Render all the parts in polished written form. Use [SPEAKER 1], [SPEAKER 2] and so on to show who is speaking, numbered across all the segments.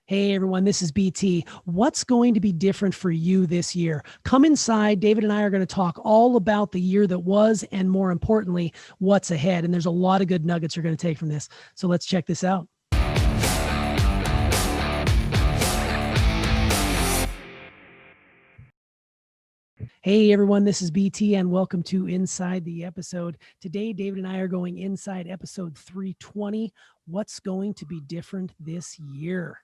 [SPEAKER 1] Hey everyone, this is BT. What's going to be different for you this year? Come inside. David and I are going to talk all about the year that was, and more importantly, what's ahead. And there's a lot of good nuggets you're going to take from this. So let's check this out. Hey everyone, this is BT and welcome to Inside the Episode. Today, David and I are going inside episode 320. What's going to be different this year?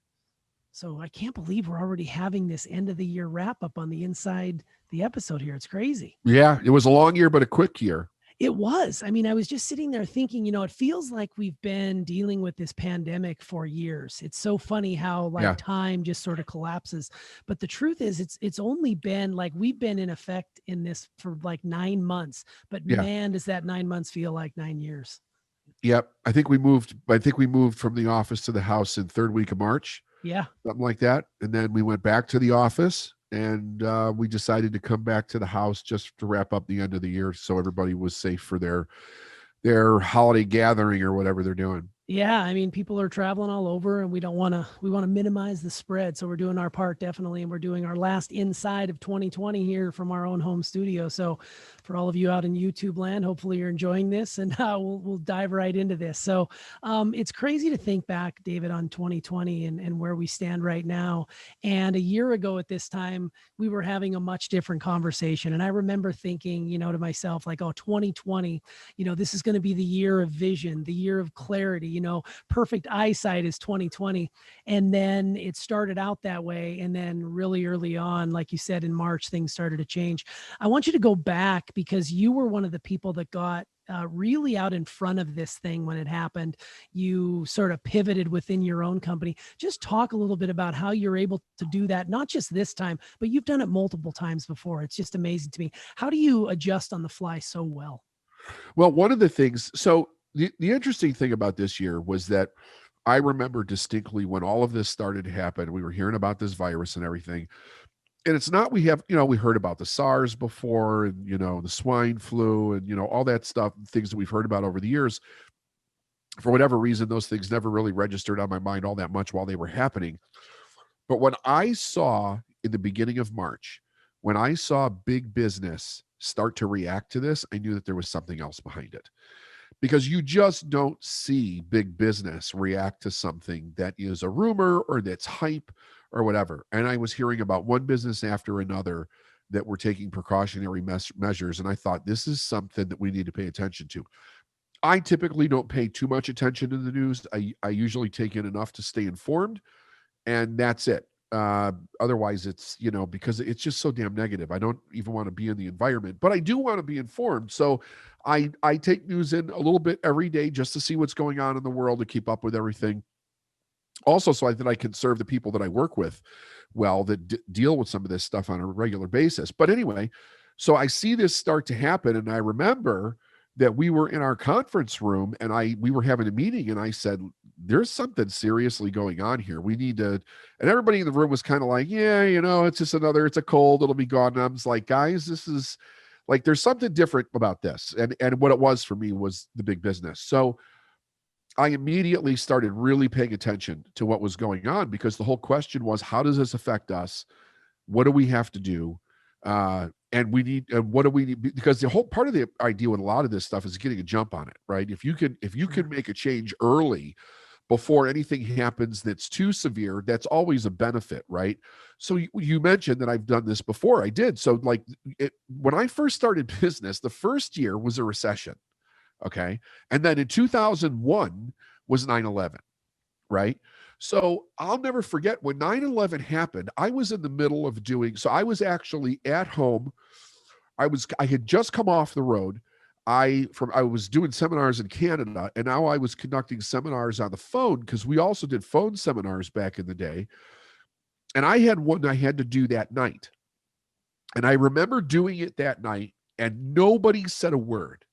[SPEAKER 1] So I can't believe we're already having this end of the year wrap up on the inside the episode here. It's crazy.
[SPEAKER 2] Yeah, it was a long year, but a quick year.
[SPEAKER 1] It was. I mean, I was just sitting there thinking, it feels like we've been dealing with this pandemic for years. It's so funny how time just sort of collapses. But the truth is it's only been we've been in effect in this for 9 months. But man, does that 9 months feel like 9 years.
[SPEAKER 2] Yep. I think we moved from the office to the house in third week of March.
[SPEAKER 1] Yeah.
[SPEAKER 2] Something like that. And then we went back to the office and we decided to come back to the house just to wrap up the end of the year so everybody was safe for their holiday gathering or whatever they're doing.
[SPEAKER 1] Yeah, I mean, people are traveling all over and we want to minimize the spread. So we're doing our part definitely. And we're doing our last inside of 2020 here from our own home studio. So for all of you out in YouTube land, hopefully you're enjoying this and we'll dive right into this. So it's crazy to think back, David, on 2020 and where we stand right now. And a year ago at this time, we were having a much different conversation. And I remember thinking, to myself, 2020, this is going to be the year of vision, the year of clarity. Perfect eyesight is 2020. And then it started out that way. And then really early on, like you said, in March, things started to change. I want you to go back because you were one of the people that got really out in front of this thing when it happened. You sort of pivoted within your own company. Just talk a little bit about how you're able to do that, not just this time, but you've done it multiple times before. It's just amazing to me. How do you adjust on the fly so well?
[SPEAKER 2] Well, one of the things, so the interesting thing about this year was that I remember distinctly when all of this started to happen, we were hearing about this virus and everything. And it's not, we heard about the SARS before and, the swine flu and, all that stuff, things that we've heard about over the years. For whatever reason, those things never really registered on my mind all that much while they were happening. But when I saw in the beginning of March, when I saw big business start to react to this, I knew that there was something else behind it. Because you just don't see big business react to something that is a rumor or that's hype or whatever. And I was hearing about one business after another that were taking precautionary measures. And I thought, this is something that we need to pay attention to. I typically don't pay too much attention to the news. I usually take in enough to stay informed, and that's it. Otherwise it's, because it's just so damn negative. I don't even want to be in the environment, but I do want to be informed. So I take news in a little bit every day just to see what's going on in the world, to keep up with everything. Also, so that I can serve the people that I work with well, that deal with some of this stuff on a regular basis. But anyway, so I see this start to happen. And I remember that we were in our conference room and we were having a meeting, and I said, there's something seriously going on here. We need to, and everybody in the room was kind of like, yeah, it's just it's a cold, it'll be gone. And I was like, guys, this is there's something different about this. And what it was for me was the big business. So I immediately started really paying attention to what was going on, because the whole question was, how does this affect us? What do we have to do? And what do we need? Because the whole part of the idea with a lot of this stuff is getting a jump on it, right? If you can make a change early before anything happens that's too severe, that's always a benefit, right? So you mentioned that I've done this before. I did. So when I first started business, the first year was a recession. Okay. And then in 2001 was 9/11, right? So I'll never forget when 9/11 happened. I was in the middle of so I was actually at home. I had just come off the road. I was doing seminars in Canada, and now I was conducting seminars on the phone, because we also did phone seminars back in the day. And I had one I had to do that night. And I remember doing it that night, and nobody said a word.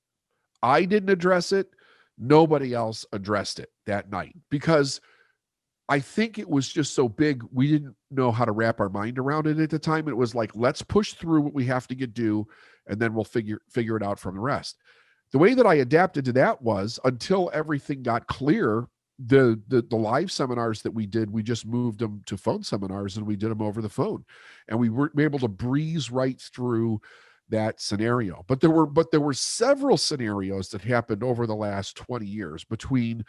[SPEAKER 2] I didn't address it. Nobody else addressed it that night, because I think it was just so big, we didn't know how to wrap our mind around it at the time. It was like, let's push through what we have to do, and then we'll figure it out from the rest. The way that I adapted to that was, until everything got clear, the live seminars that we did, we just moved them to phone seminars and we did them over the phone, and we were able to breeze right through that scenario. But there were several scenarios that happened over the last 20 years between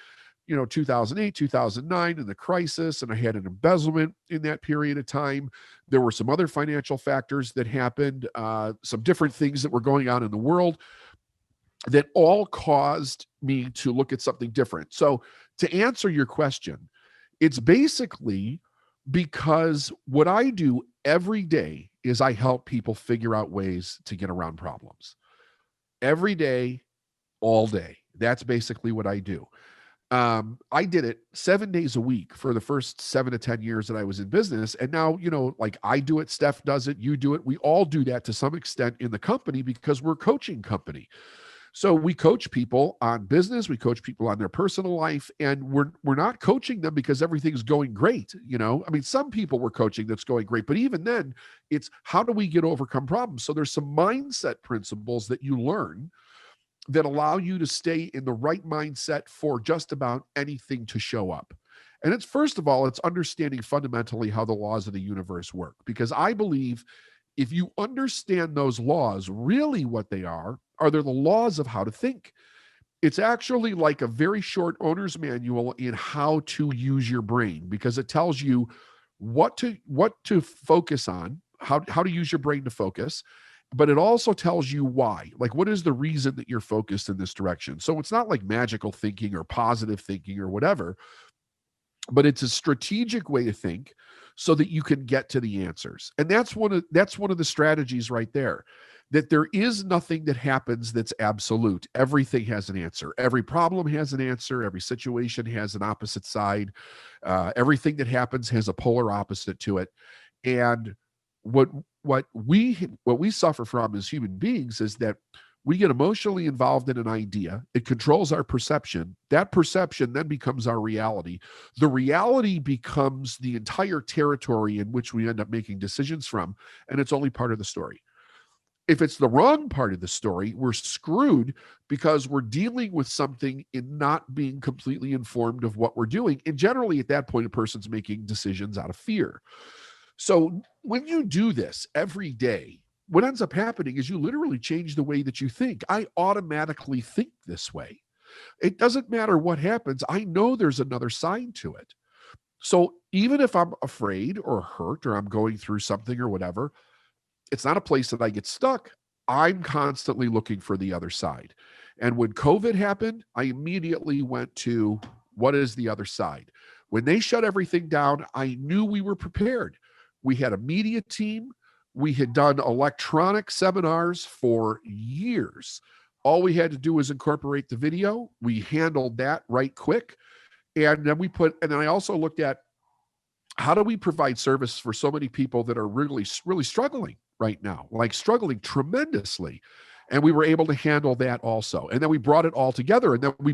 [SPEAKER 2] 2008, 2009, and the crisis, and I had an embezzlement in that period of time. There were some other financial factors that happened, some different things that were going on in the world that all caused me to look at something different. So to answer your question, it's basically because what I do every day is I help people figure out ways to get around problems. Every day, all day. That's basically what I do. I did it 7 days a week for the first 7 to 10 years that I was in business. And now, like I do it, Steph does it, you do it. We all do that to some extent in the company because we're a coaching company. So we coach people on business, we coach people on their personal life, and we're not coaching them because everything's going great. I mean, some people we're coaching that's going great, but even then, it's how do we overcome problems? So there's some mindset principles that you learn that allow you to stay in the right mindset for just about anything to show up. And it's, first of all, it's understanding fundamentally how the laws of the universe work, because I believe if you understand those laws, really what they are they're the laws of how to think. It's actually like a very short owner's manual in how to use your brain, because it tells you what to focus on, how to use your brain to focus, but it also tells you why. Like, what is the reason that you're focused in this direction? So it's not like magical thinking or positive thinking or whatever, but it's a strategic way to think so that you can get to the answers. And that's one of the strategies right there, that there is nothing that happens that's absolute. Everything has an answer. Every problem has an answer. Every situation has an opposite side. Everything that happens has a polar opposite to it. And what we suffer from as human beings is that we get emotionally involved in an idea. It controls our perception. That perception then becomes our reality. The reality becomes the entire territory in which we end up making decisions from, and it's only part of the story. If it's the wrong part of the story, we're screwed because we're dealing with something in not being completely informed of what we're doing. And generally, at that point, a person's making decisions out of fear. So when you do this every day, what ends up happening is you literally change the way that you think. I automatically think this way. It doesn't matter what happens. I know there's another side to it. So even if I'm afraid or hurt or I'm going through something or whatever, it's not a place that I get stuck. I'm constantly looking for the other side. And when COVID happened, I immediately went to what is the other side? When they shut everything down, I knew we were prepared. We had a media team. We had done electronic seminars for years. All we had to do was incorporate the video. We handled that right quick. And then I also looked at how do we provide service for so many people that are really, really struggling right now, like struggling tremendously. And we were able to handle that also. And then we brought it all together, and then we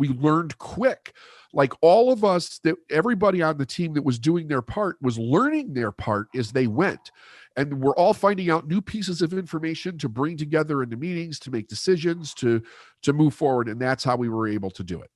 [SPEAKER 2] learned quick. Like all of us, that everybody on the team that was doing their part was learning their part as they went. And we're all finding out new pieces of information to bring together in the meetings, to make decisions, to move forward. And that's how we were able to do it.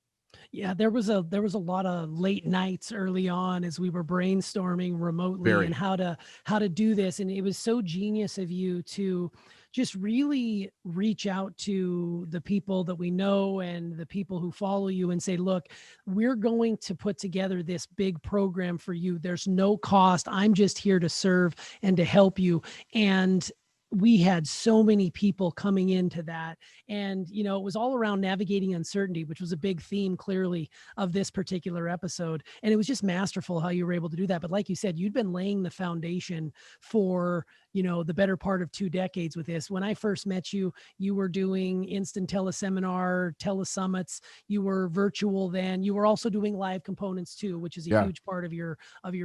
[SPEAKER 1] Yeah, there was a lot of late nights early on as we were brainstorming remotely and how to do this. And it was so genius of you to just really reach out to the people that we know and the people who follow you and say, look, we're going to put together this big program for you. There's no cost. I'm just here to serve and to help you. And we had so many people coming into that. And, it was all around navigating uncertainty, which was a big theme clearly of this particular episode. And it was just masterful how you were able to do that. But like you said, you'd been laying the foundation for, the better part of 2 decades with this. When I first met you, you were doing instant teleseminar, telesummits, you were virtual then. You were also doing live components too, which is a huge part of your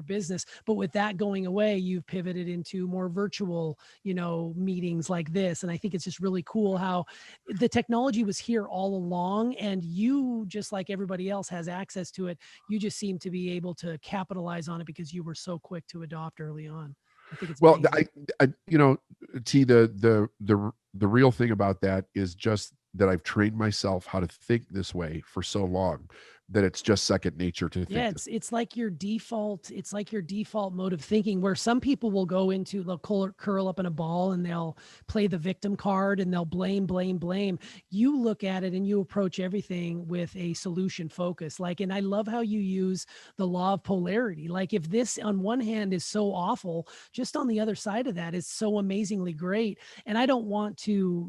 [SPEAKER 1] business. But with that going away, you've pivoted into more virtual, meetings like this. And I think it's just really cool how the technology was here all along, and you, just like everybody else, has access to it. You just seem to be able to capitalize on it because you were so quick to adopt early on. I think it's
[SPEAKER 2] T, the real thing about that is just that I've trained myself how to think this way for so long, that it's just second nature to
[SPEAKER 1] Yeah,
[SPEAKER 2] think this.
[SPEAKER 1] it's like your default, it's like your default mode of thinking, where some people will go into, they'll curl up in a ball and they'll play the victim card and they'll blame, blame, blame. You look at it and you approach everything with a solution focus. Like, and I love how you use the law of polarity. Like, if this on one hand is so awful, just on the other side of that is so amazingly great. And I don't want to,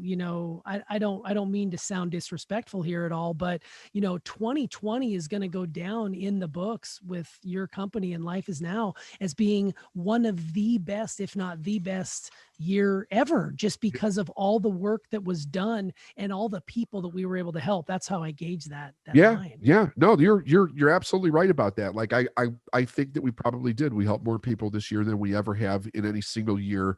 [SPEAKER 1] I don't mean to sound disrespectful here at all, but 2020 is going to go down in the books with your company and Life Is Now as being one of the best, if not the best year ever, just because of all the work that was done and all the people that we were able to help. That's how I gauge that
[SPEAKER 2] Yeah,
[SPEAKER 1] line.
[SPEAKER 2] yeah. No, you're absolutely right about that. Like I think that we probably did. We helped more people this year than we ever have in any single year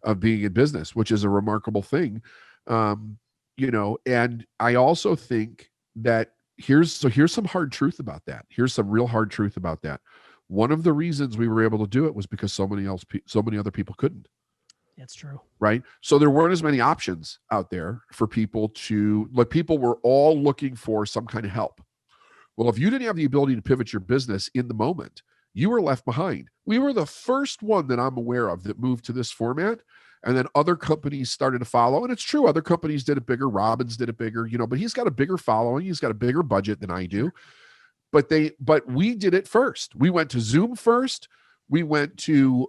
[SPEAKER 2] of being in business, which is a remarkable thing. And I also think that here's some hard truth about that. Here's some real hard truth about that. One of the reasons we were able to do it was because so many other people couldn't.
[SPEAKER 1] That's true.
[SPEAKER 2] Right. So there weren't as many options out there for people to, like, people were all looking for some kind of help. Well, if you didn't have the ability to pivot your business in the moment, you were left behind. We were the first one that I'm aware of that moved to this format. And then other companies started to follow. And it's true, other companies did it bigger. Robbins did it bigger, but he's got a bigger following. He's got a bigger budget than I do. But we did it first. We went to Zoom first. We went to,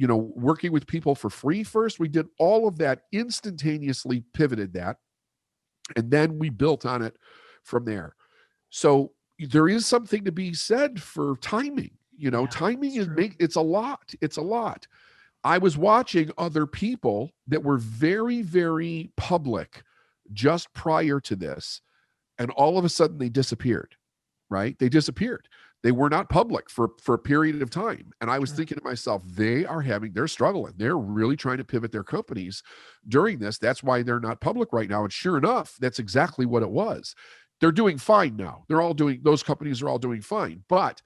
[SPEAKER 2] working with people for free first. We did all of that, instantaneously pivoted that. And then we built on it from there. So there is something to be said for timing. Timing is it's a lot. It's a lot. I was watching other people that were very, very public just prior to this, and all of a sudden they disappeared, right? They disappeared. They were not public for a period of time. And I was thinking to myself, they're struggling. They're really trying to pivot their companies during this. That's why they're not public right now. And sure enough, that's exactly what it was. They're doing fine now. Those companies are all doing fine. But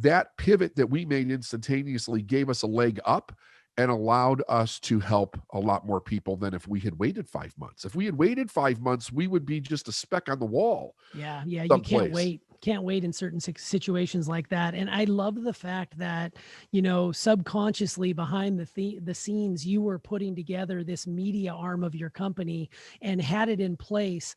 [SPEAKER 2] that pivot that we made instantaneously gave us a leg up and allowed us to help a lot more people than if we had waited 5 months. If we had waited 5 months, we would be just a speck on the wall.
[SPEAKER 1] Yeah. You can't wait in certain situations like that. And I love the fact that, subconsciously behind the scenes, you were putting together this media arm of your company and had it in place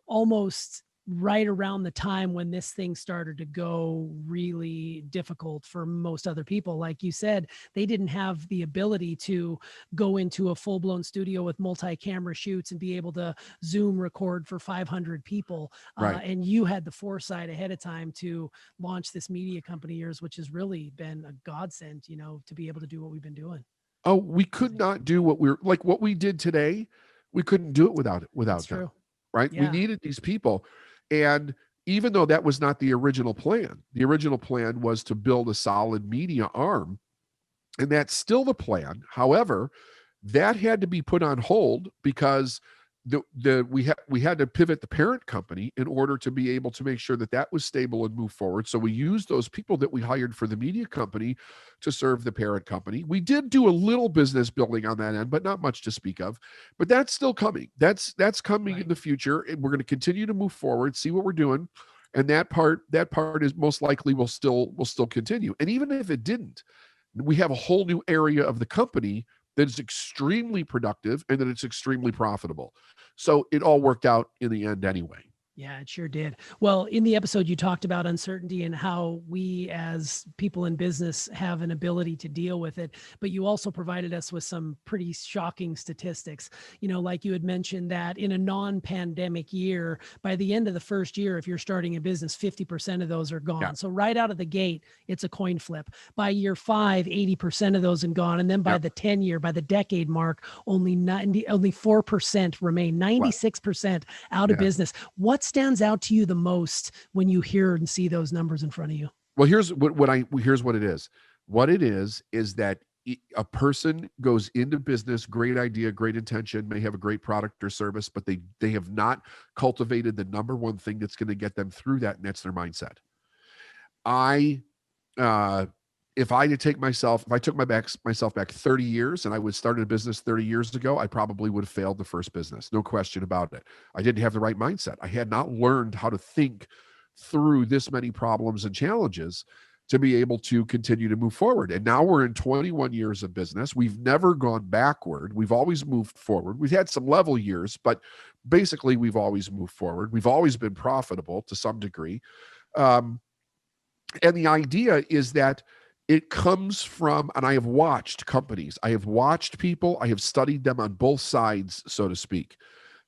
[SPEAKER 1] almost right around the time when this thing started to go really difficult for most other people. Like you said, they didn't have the ability to go into a full-blown studio with multi-camera shoots and be able to Zoom record for 500 people.
[SPEAKER 2] Right.
[SPEAKER 1] And you had the foresight ahead of time to launch this media company of yours, which has really been a godsend, to be able to do what we've been doing.
[SPEAKER 2] Oh, we could not do what we did today. We couldn't do it without
[SPEAKER 1] That's
[SPEAKER 2] them.
[SPEAKER 1] True.
[SPEAKER 2] Right. Yeah. We needed these people. And even though that was not the original plan was to build a solid media arm. And that's still the plan. However, that had to be put on hold because we had to pivot the parent company in order to be able to make sure that was stable and move forward. So we used those people that we hired for the media company to serve the parent company. We did do a little business building on that end, but not much to speak of. But that's still coming. That's coming in the future, and we're going to continue to move forward, see what we're doing, and that part is most likely will still continue. And even if it didn't, we have a whole new area of the company that is extremely productive and that it's extremely profitable. So it all worked out in the end anyway.
[SPEAKER 1] Yeah, it sure did. Well, in the episode, you talked about uncertainty and how we as people in business have an ability to deal with it. But you also provided us with some pretty shocking statistics. Like you had mentioned that in a non-pandemic year, by the end of the first year, if you're starting a business, 50% of those are gone. Yeah. So right out of the gate, it's a coin flip. By year 5, 80% of those are gone. And then by the 10-year, by the decade mark, only 4% remain, 96% out of business. What stands out to you the most when you hear and see those numbers in front of you?
[SPEAKER 2] Well, here's what it is. What it is that a person goes into business, great idea, great intention, may have a great product or service, but they have not cultivated the number one thing that's going to get them through that, and that's their mindset. If I took myself back 30 years and I would started a business 30 years ago, I probably would have failed the first business. No question about it. I didn't have the right mindset. I had not learned how to think through this many problems and challenges to be able to continue to move forward. And now we're in 21 years of business. We've never gone backward. We've always moved forward. We've had some level years, but basically we've always moved forward. We've always been profitable to some degree. And the idea is that it comes from, and I have watched companies, I have watched people, I have studied them on both sides, so to speak.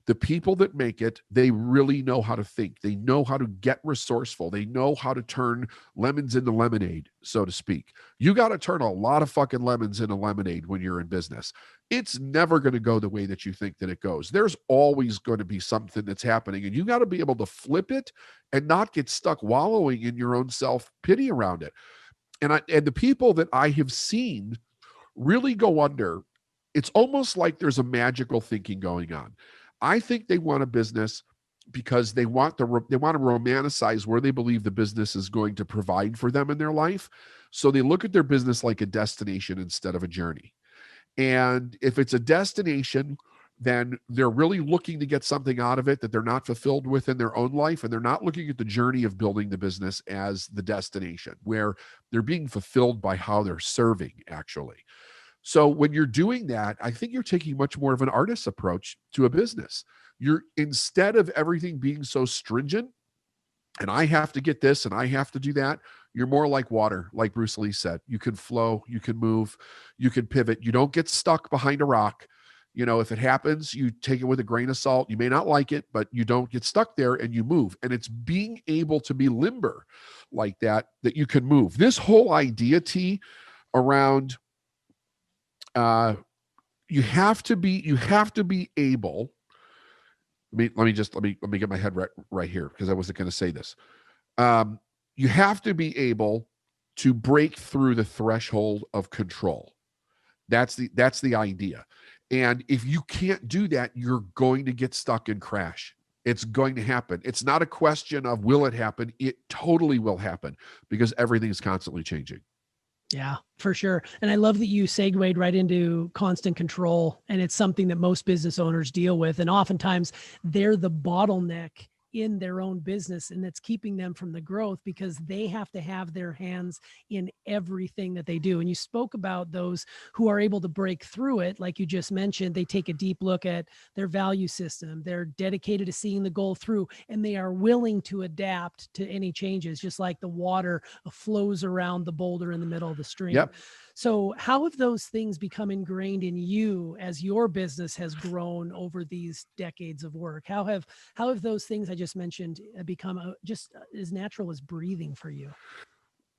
[SPEAKER 2] The people that make it, they really know how to think. They know how to get resourceful. They know how to turn lemons into lemonade, so to speak. You got to turn a lot of fucking lemons into lemonade when you're in business. It's never going to go the way that you think that it goes. There's always going to be something that's happening, and you got to be able to flip it and not get stuck wallowing in your own self-pity around it. And the people that I have seen really go under, it's almost like there's a magical thinking going on. I think they want a business because they want to romanticize where they believe the business is going to provide for them in their life. So they look at their business like a destination instead of a journey. And if it's a destination, then they're really looking to get something out of it that they're not fulfilled with in their own life. And they're not looking at the journey of building the business as the destination, where they're being fulfilled by how they're serving, actually. So when you're doing that, I think you're taking much more of an artist's approach to a business. You're, instead of everything being so stringent, and I have to get this and I have to do that, you're more like water, like Bruce Lee said. You can flow, you can move, you can pivot. You don't get stuck behind a rock. You know, if it happens, you take it with a grain of salt. You may not like it, but you don't get stuck there and you move. And it's being able to be limber like that, that you can move. This whole idea, T, around you have to be able. Let me get my head right here, because I wasn't going to say this. You have to be able to break through the threshold of control. That's the idea. And if you can't do that, you're going to get stuck and crash. It's going to happen. It's not a question of will it happen. It totally will happen, because everything is constantly changing.
[SPEAKER 1] Yeah, for sure. And I love that you segued right into constant control. And it's something that most business owners deal with. And oftentimes they're the bottleneck in their own business, and it's keeping them from the growth because they have to have their hands in everything that they do. And you spoke about those who are able to break through it. Like you just mentioned, they take a deep look at their value system. They're dedicated to seeing the goal through, and they are willing to adapt to any changes, just like the water flows around the boulder in the middle of the stream.
[SPEAKER 2] Yep.
[SPEAKER 1] So how have those things become ingrained in you as your business has grown over these decades of work? How have those things I just mentioned become just as natural as breathing for you?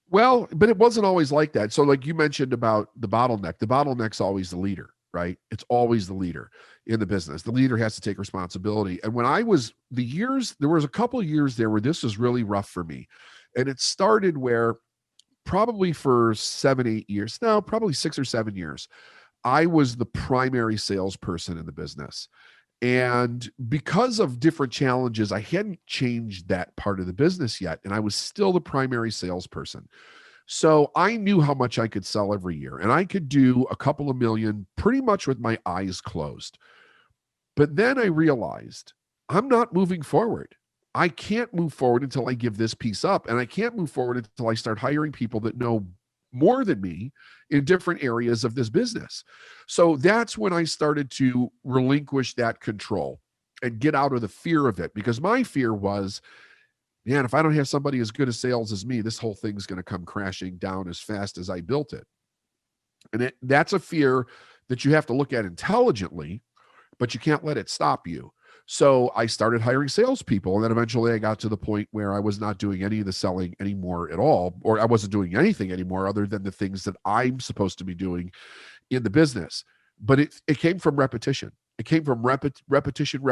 [SPEAKER 2] Well, but it wasn't always like that. So like you mentioned about the bottleneck's always the leader, right? It's always the leader in the business. The leader has to take responsibility. And when there was a couple of years there where this was really rough for me. And it started where probably for 7-8 years, no, probably 6 or 7 years, I was the primary salesperson in the business. And because of different challenges, I hadn't changed that part of the business yet. And I was still the primary salesperson. So I knew how much I could sell every year. And I could do a couple of million pretty much with my eyes closed. But then I realized I'm not moving forward. I can't move forward until I give this piece up. And I can't move forward until I start hiring people that know more than me in different areas of this business. So that's when I started to relinquish that control and get out of the fear of it, because my fear was, man, if I don't have somebody as good at sales as me, this whole thing's going to come crashing down as fast as I built it. And that's a fear that you have to look at intelligently, but you can't let it stop you. So I started hiring salespeople, and then eventually I got to the point where I was not doing any of the selling anymore at all, or I wasn't doing anything anymore other than the things that I'm supposed to be doing in the business. But it came from repetition. It came from repetition,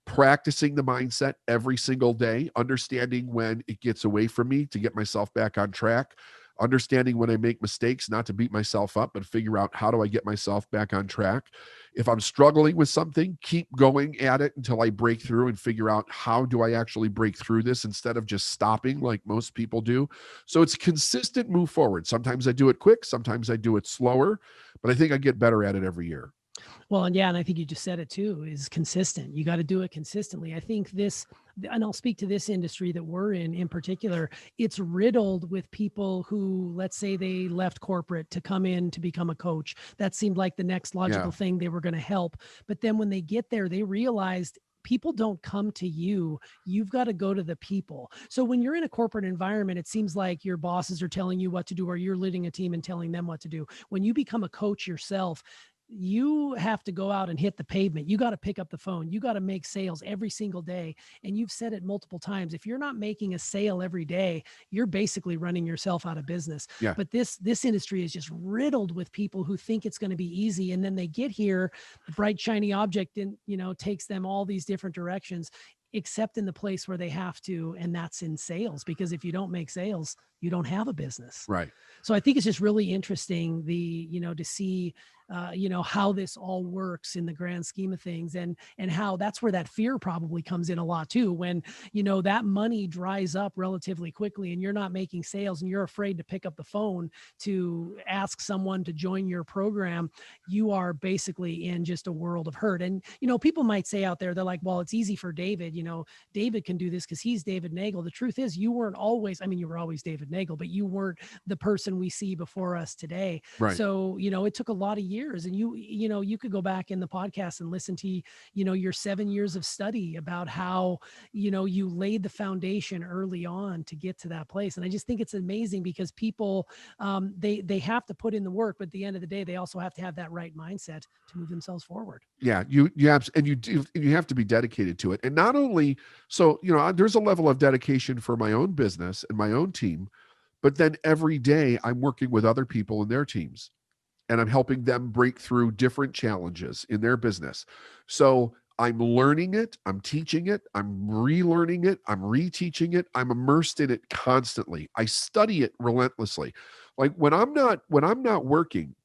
[SPEAKER 2] practicing the mindset every single day, understanding when it gets away from me to get myself back on track, understanding when I make mistakes, not to beat myself up, but figure out how do I get myself back on track. If I'm struggling with something, keep going at it until I break through and figure out how do I actually break through this instead of just stopping like most people do. So it's consistent move forward. Sometimes I do it quick, sometimes I do it slower, but I think I get better at it every year.
[SPEAKER 1] Well, and yeah, and I think you just said it too, is consistent. You got to do it consistently. I think this, and I'll speak to this industry that we're in particular, it's riddled with people who, let's say they left corporate to come in to become a coach. That seemed like the next
[SPEAKER 2] Yeah.
[SPEAKER 1] logical thing they were going to help. But then when they get there, they realized people don't come to you. You've got to go to the people. So when you're in a corporate environment, it seems like your bosses are telling you what to do, or you're leading a team and telling them what to do. When you become a coach yourself, you have to go out and hit the pavement. You got to pick up the phone. You got to make sales every single day. And you've said it multiple times. If you're not making a sale every day, you're basically running yourself out of business.
[SPEAKER 2] Yeah.
[SPEAKER 1] But this industry is just riddled with people who think it's going to be easy. And then they get here, the bright, shiny object, and, takes them all these different directions, except in the place where they have to. And that's in sales, because if you don't make sales, you don't have a business.
[SPEAKER 2] Right.
[SPEAKER 1] So I think it's just really interesting to see, how this all works in the grand scheme of things, and how that's where that fear probably comes in a lot too. When, that money dries up relatively quickly and you're not making sales and you're afraid to pick up the phone to ask someone to join your program, you are basically in just a world of hurt. And, people might say out there, they're like, well, it's easy for David, David can do this because he's David Nagel. The truth is you weren't always, you were always David Nagel, but you weren't the person we see before us today.
[SPEAKER 2] Right.
[SPEAKER 1] So, it took a lot of years, and you could go back in the podcast and listen to, your 7 years of study about how, you laid the foundation early on to get to that place. And I just think it's amazing because people, they have to put in the work, but at the end of the day, they also have to have that right mindset to move themselves forward.
[SPEAKER 2] Yeah, you have, and you have to be dedicated to it. And not only so, there's a level of dedication for my own business and my own team, but then every day I'm working with other people in their teams and I'm helping them break through different challenges in their business. So I'm learning it, I'm teaching it, I'm relearning it, I'm reteaching it, I'm immersed in it constantly. I study it relentlessly. Like when I'm not working,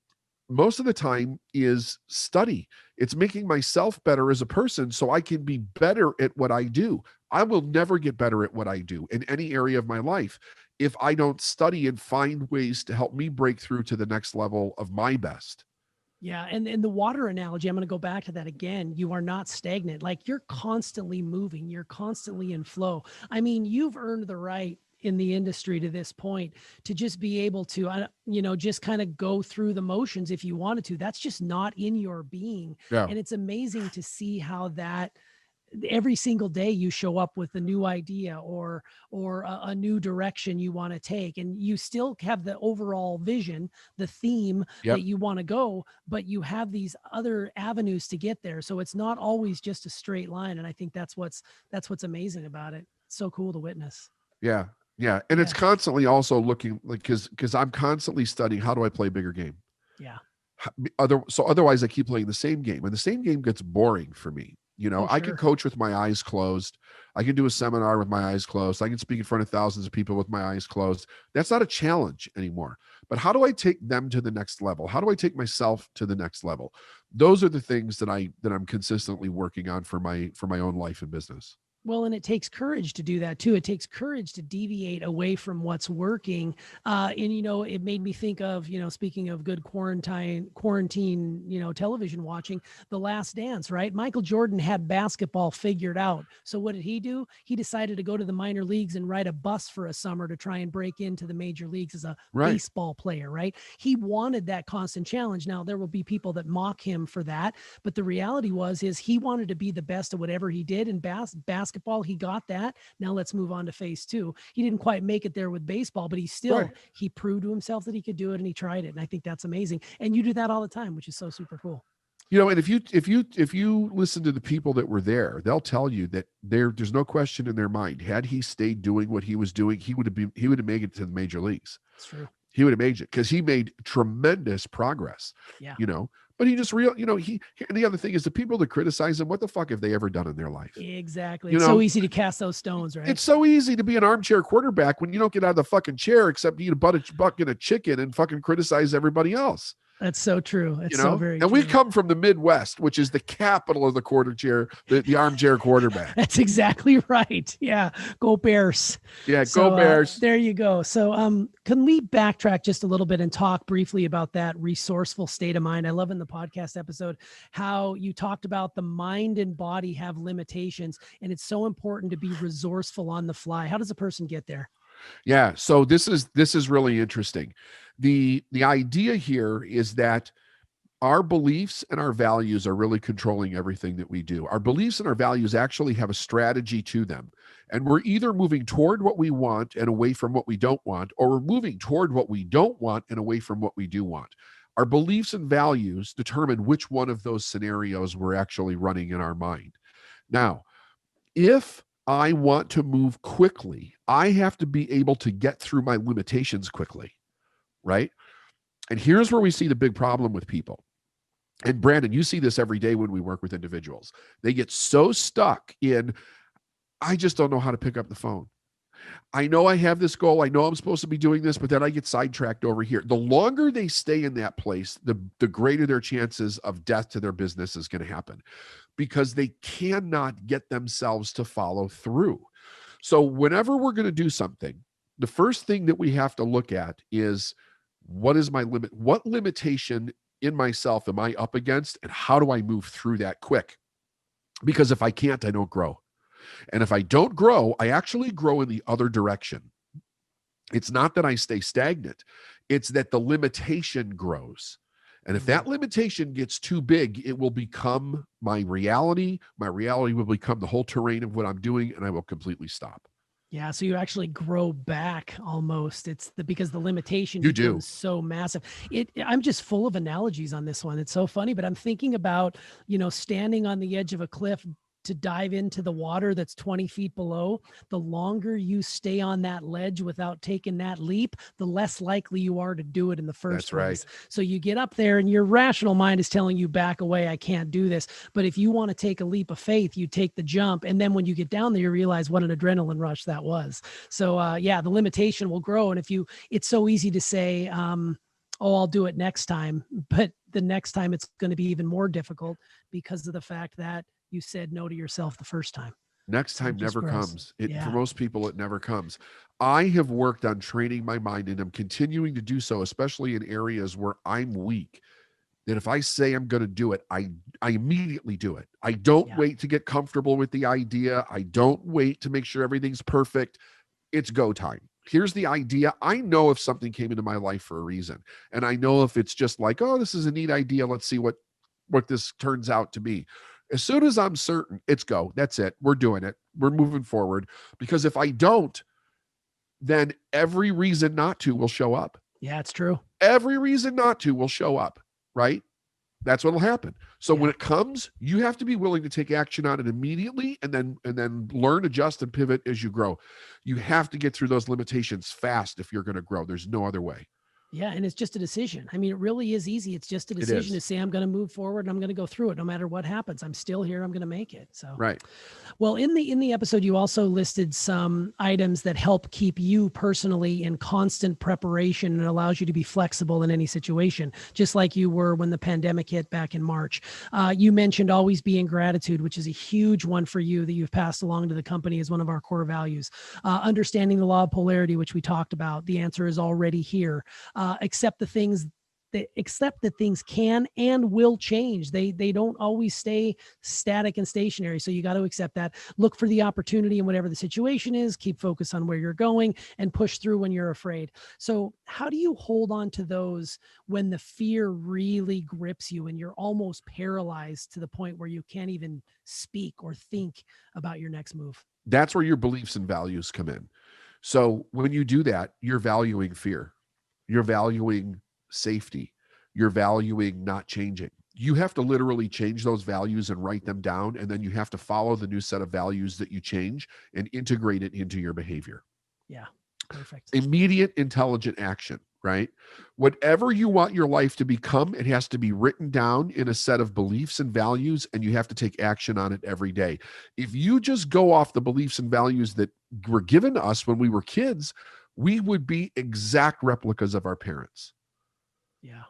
[SPEAKER 2] most of the time is study. It's making myself better as a person so I can be better at what I do. I will never get better at what I do in any area of my life if I don't study and find ways to help me break through to the next level of my best.
[SPEAKER 1] Yeah. And the water analogy, I'm going to go back to that again. You are not stagnant. Like you're constantly moving. You're constantly in flow. You've earned the right in the industry to this point to just be able to, just kind of go through the motions if you wanted to. That's just not in your being.
[SPEAKER 2] Yeah.
[SPEAKER 1] And it's amazing to see how that every single day you show up with a new idea or a new direction you want to take, and you still have the overall vision, the theme
[SPEAKER 2] Yep.
[SPEAKER 1] that you want to go, but you have these other avenues to get there. So it's not always just a straight line. And I think that's what's amazing about it. It's so cool to witness.
[SPEAKER 2] Yeah. Yeah. And it's constantly also looking like, cause I'm constantly studying, how do I play a bigger game?
[SPEAKER 1] Yeah.
[SPEAKER 2] Otherwise I keep playing the same game, and the same game gets boring for me. I can coach with my eyes closed. I can do a seminar with my eyes closed. I can speak in front of thousands of people with my eyes closed. That's not a challenge anymore. But how do I take them to the next level? How do I take myself to the next level? Those are the things that I'm consistently working on for my own life and business.
[SPEAKER 1] Well, and it takes courage to do that too. It takes courage to deviate away from what's working. It made me think of, speaking of good quarantine, television watching, The Last Dance, right? Michael Jordan had basketball figured out. So what did he do? He decided to go to the minor leagues and ride a bus for a summer to try and break into the major leagues as a baseball player, right? He wanted that constant challenge. Now there will be people that mock him for that, but the reality is he wanted to be the best at whatever he did in basketball. He got that. Now let's move on to phase 2. He didn't quite make it there with baseball, but he proved to himself that he could do it, and he tried it. And I think that's amazing. And you do that all the time, which is so super cool.
[SPEAKER 2] And if you listen to the people that were there, they'll tell you that there's no question in their mind. Had he stayed doing what he was doing, he would have made it to the major leagues.
[SPEAKER 1] That's true.
[SPEAKER 2] He would have made it because he made tremendous progress.
[SPEAKER 1] Yeah.
[SPEAKER 2] But he just and the other thing is the people that criticize him, what the fuck have they ever done in their life?
[SPEAKER 1] Exactly. It's so easy to cast those stones, right?
[SPEAKER 2] It's so easy to be an armchair quarterback when you don't get out of the fucking chair except eat a bucket of chicken and fucking criticize everybody else.
[SPEAKER 1] That's so true. It's
[SPEAKER 2] You
[SPEAKER 1] so
[SPEAKER 2] know,
[SPEAKER 1] very
[SPEAKER 2] and we
[SPEAKER 1] true.
[SPEAKER 2] come from the Midwest, which is the capital of the quarter chair, the armchair quarterback.
[SPEAKER 1] That's exactly right. Yeah. Go Bears.
[SPEAKER 2] Yeah, go
[SPEAKER 1] So
[SPEAKER 2] Bears.
[SPEAKER 1] there you go. So can we backtrack just a little bit and talk briefly about that resourceful state of mind? I love in the podcast episode how you talked about the mind and body have limitations, and it's so important to be resourceful on the fly. How does a person get there?
[SPEAKER 2] Yeah, so this is really interesting. The idea here is that our beliefs and our values are really controlling everything that we do. Our beliefs and our values actually have a strategy to them. And we're either moving toward what we want and away from what we don't want, or we're moving toward what we don't want and away from what we do want. Our beliefs and values determine which one of those scenarios we're actually running in our mind. Now, if I want to move quickly, I have to be able to get through my limitations quickly, right? And here's where we see the big problem with people. And Brandon, you see this every day when we work with individuals. They get so stuck in, I just don't know how to pick up the phone. I know I have this goal. I know I'm supposed to be doing this, but then I get sidetracked over here. The longer they stay in that place, the greater their chances of death to their business is going to happen, because they cannot get themselves to follow through. So whenever we're going to do something, the first thing that we have to look at is, what is my limit? What limitation in myself am I up against, and how do I move through that quick? Because if I can't, I don't grow. And if I don't grow, I actually grow in the other direction. It's not that I stay stagnant, it's that the limitation grows. And if that limitation gets too big, it will become my reality. My reality will become the whole terrain of what I'm doing, and I will completely stop.
[SPEAKER 1] Yeah, so you actually grow back almost. Because the limitation
[SPEAKER 2] You do.
[SPEAKER 1] becomes so massive. I'm just full of analogies on this one. It's so funny, but I'm thinking about, standing on the edge of a cliff to dive into the water that's 20 feet below. The longer you stay on that ledge without taking that leap, the less likely you are to do it in the first
[SPEAKER 2] That's
[SPEAKER 1] place.
[SPEAKER 2] right.
[SPEAKER 1] So you get up there and your rational mind is telling you, back away, I can't do this. But if you want to take a leap of faith, you take the jump. And then when you get down there, you realize what an adrenaline rush that was. So yeah, the limitation will grow. And it's so easy to say, oh, I'll do it next time. But the next time it's going to be even more difficult because of the fact that you said no to yourself the first time.
[SPEAKER 2] Next
[SPEAKER 1] So
[SPEAKER 2] time never
[SPEAKER 1] grows.
[SPEAKER 2] comes.
[SPEAKER 1] Yeah.
[SPEAKER 2] For most people, it never comes. I have worked on training my mind, and I'm continuing to do so, especially in areas where I'm weak. That if I say I'm going to do it, I immediately do it. I don't wait to get comfortable with the idea. I don't wait to make sure everything's perfect. It's go time. Here's the idea. I know if something came into my life for a reason, and I know if it's just like, oh, this is a neat idea, let's see what this turns out to be. As soon as I'm certain, it's go. That's it. We're doing it. We're moving forward. Because if I don't, then every reason not to will show up.
[SPEAKER 1] Yeah, it's true.
[SPEAKER 2] Every reason not to will show up, right? That's what'll happen. So when it comes, you have to be willing to take action on it immediately, and then learn, adjust, and pivot as you grow. You have to get through those limitations fast if you're going to grow. There's no other way.
[SPEAKER 1] Yeah. And it's just a decision. I mean, it really is easy. It's just a decision to say, I'm going to move forward and I'm going to go through it no matter what happens. I'm still here. I'm going to make it. So,
[SPEAKER 2] right.
[SPEAKER 1] Well, in the episode, you also listed some items that help keep you personally in constant preparation and allows you to be flexible in any situation, just like you were when the pandemic hit back in March. You mentioned always be in gratitude, which is a huge one for you that you've passed along to the company as one of our core values. Understanding the law of polarity, which we talked about. The answer is already here. Accept that things can and will change. They don't always stay static and stationary. So you got to accept that. Look for the opportunity in whatever the situation is. Keep focus on where you're going and push through when you're afraid. So how do you hold on to those when the fear really grips you and you're almost paralyzed to the point where you can't even speak or think about your next move?
[SPEAKER 2] That's where your beliefs and values come in. So when you do that, you're valuing fear. You're valuing safety. You're valuing not changing. You have to literally change those values and write them down. And then you have to follow the new set of values that you change and integrate it into your behavior.
[SPEAKER 1] Yeah, perfect.
[SPEAKER 2] Immediate intelligent action, right? Whatever you want your life to become, it has to be written down in a set of beliefs and values, and you have to take action on it every day. If you just go off the beliefs and values that were given to us when we were kids, we would be exact replicas of our parents.
[SPEAKER 1] Yeah.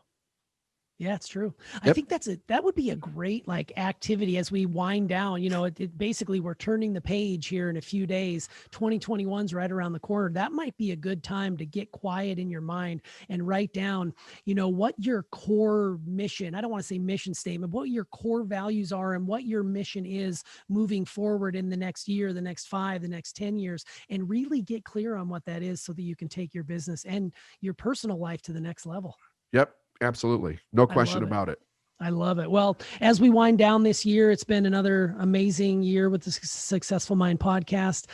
[SPEAKER 1] Yeah, it's true. I
[SPEAKER 2] Yep.
[SPEAKER 1] think that would be a great like activity as we wind down. It basically we're turning the page here in a few days. 2021's right around the corner. That might be a good time to get quiet in your mind and write down, what your core mission, I don't want to say mission statement, what your core values are and what your mission is moving forward in the next year, the next 5, the next 10 years, and really get clear on what that is so that you can take your business and your personal life to the next level.
[SPEAKER 2] Yep. Absolutely. No
[SPEAKER 1] I
[SPEAKER 2] question
[SPEAKER 1] love it.
[SPEAKER 2] about it.
[SPEAKER 1] I love it. Well, as we wind down this year, it's been another amazing year with the Successful Mind podcast.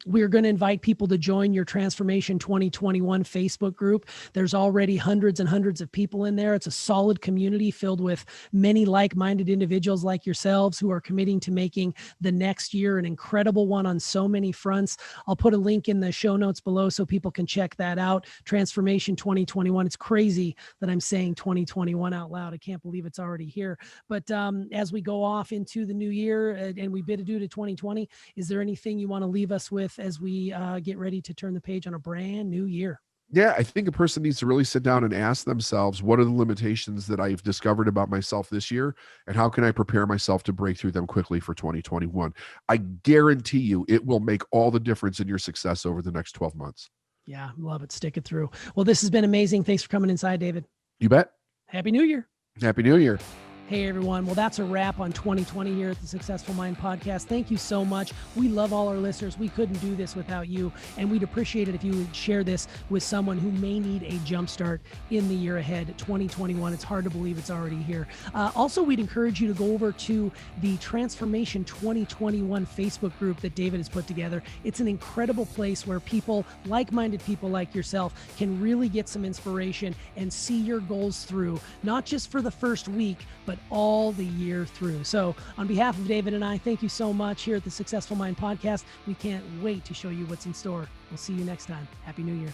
[SPEAKER 1] We're going to invite people to join your Transformation 2021 Facebook group. There's already hundreds and hundreds of people in there. It's a solid community filled with many like-minded individuals like yourselves who are committing to making the next year an incredible one on so many fronts. I'll put a link in the show notes below so people can check that out. Transformation 2021. It's crazy that I'm saying 2021 out loud. I can't believe it's already here. But as we go off into the new year and we bid adieu to 2020, is there anything you want to leave us with as we get ready to turn the page on a brand new year?
[SPEAKER 2] Yeah, I think a person needs to really sit down and ask themselves, what are the limitations that I've discovered about myself this year? And how can I prepare myself to break through them quickly for 2021? I guarantee you it will make all the difference in your success over the next 12 months.
[SPEAKER 1] Yeah, love it. Stick it through. Well, this has been amazing. Thanks for coming inside, David.
[SPEAKER 2] You bet.
[SPEAKER 1] Happy New Year.
[SPEAKER 2] Happy New Year.
[SPEAKER 1] Hey, everyone. Well, that's a wrap on 2020 here at the Successful Mind podcast. Thank you so much. We love all our listeners. We couldn't do this without you. And we'd appreciate it if you would share this with someone who may need a jumpstart in the year ahead, 2021. It's hard to believe it's already here. Also, we'd encourage you to go over to the Transformation 2021 Facebook group that David has put together. It's an incredible place where people, like-minded people like yourself, can really get some inspiration and see your goals through, not just for the first week, but all the year through. So on behalf of David and I, thank you so much here at the Successful Mind podcast. We can't wait to show you what's in store. We'll see you next time. Happy New Year.